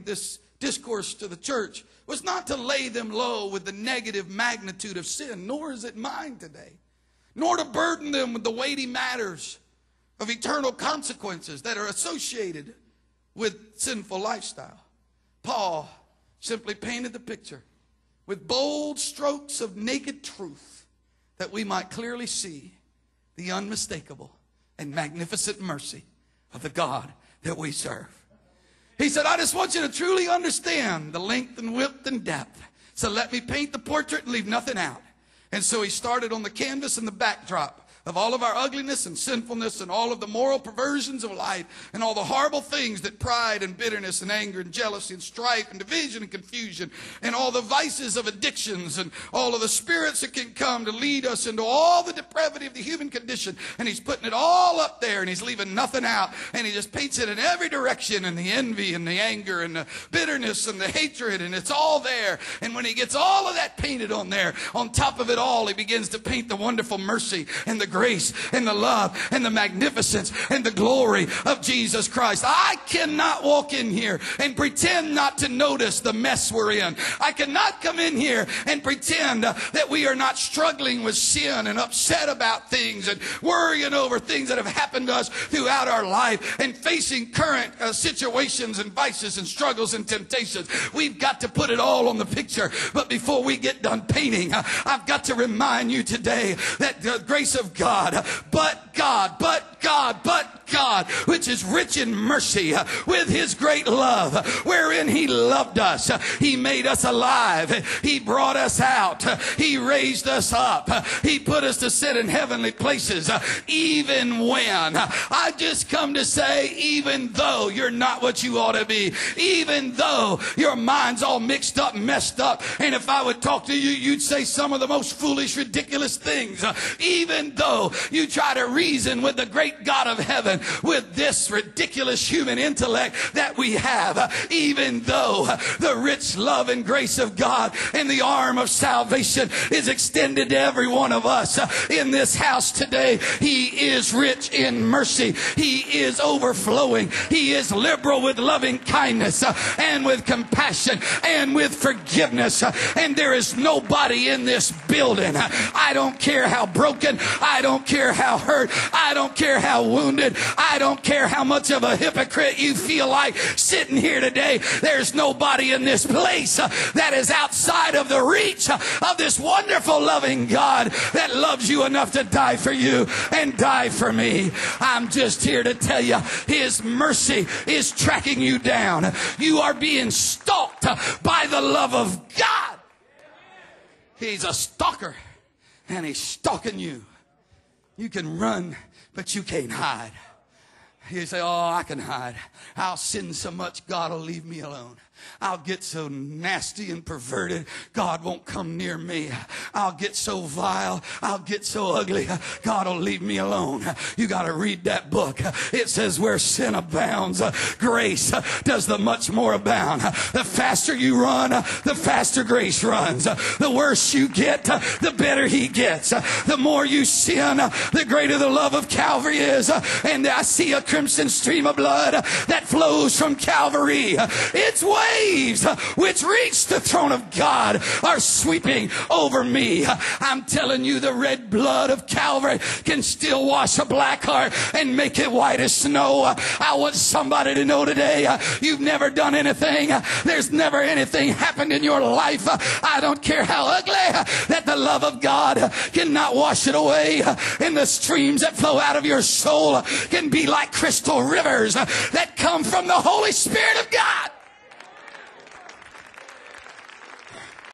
this discourse to the church was not to lay them low with the negative magnitude of sin, nor is it mine today, nor to burden them with the weighty matters of eternal consequences that are associated with sinful lifestyle. Paul simply painted the picture with bold strokes of naked truth that we might clearly see the unmistakable and magnificent mercy of the God that we serve. He said, I just want you to truly understand the length and width and depth. So let me paint the portrait and leave nothing out. And so he started on the canvas and the backdrop of all of our ugliness and sinfulness and all of the moral perversions of life and all the horrible things that pride and bitterness and anger and jealousy and strife and division and confusion and all the vices of addictions and all of the spirits that can come to lead us into all the depravity of the human condition. And he's putting it all up there and he's leaving nothing out. And he just paints it in every direction, and the envy and the anger and the bitterness and the hatred, and it's all there. And when he gets all of that painted on there, on top of it all, he begins to paint the wonderful mercy and the grace and the love and the magnificence and the glory of Jesus Christ. I cannot walk in here and pretend not to notice the mess we're in. I cannot come in here and pretend that we are not struggling with sin and upset about things and worrying over things that have happened to us throughout our life and facing current situations and vices and struggles and temptations. We've got to put it all on the picture. But before we get done painting, I've got to remind you today that the grace of God, but God, which is rich in mercy, with his great love, wherein he loved us. He made us alive. He brought us out. He raised us up. He put us to sit in heavenly places, even when, I just come to say, even though you're not what you ought to be, even though your mind's all mixed up, messed up, and if I would talk to you, you'd say some of the most foolish, ridiculous things, even though you try to reason with the great God of heaven with this ridiculous human intellect that we have, even though the rich love and grace of God and the arm of salvation is extended to every one of us in this house today. He is rich in mercy. He is overflowing. He is liberal with loving kindness and with compassion and with forgiveness. And there is nobody in this building, I don't care how broken, I don't care how hurt, I don't care how wounded, I don't care how much of a hypocrite you feel like sitting here today. There's nobody in this place that is outside of the reach of this wonderful loving God that loves you enough to die for you and die for me. I'm just here to tell you, his mercy is tracking you down. You are being stalked by the love of God. He's a stalker, and he's stalking you. You can run, but you can't hide. You say, oh, I can hide. I'll sin so much, God will leave me alone. I'll get so nasty and perverted, God won't come near me. I'll get so vile, I'll get so ugly, God will leave me alone. You got to read that book. It says where sin abounds, grace does the much more abound. The faster you run, the faster grace runs. The worse you get, the better he gets. The more you sin, the greater the love of Calvary is. And I see a crimson stream of blood that flows from Calvary. It's waves which reach the throne of God are sweeping over me. I'm telling you, the red blood of Calvary can still wash a black heart and make it white as snow. I want somebody to know today, you've never done anything. There's never anything happened in your life, I don't care how ugly, that the love of God cannot wash it away. And the streams that flow out of your soul can be like crystal rivers that come from the Holy Spirit of God.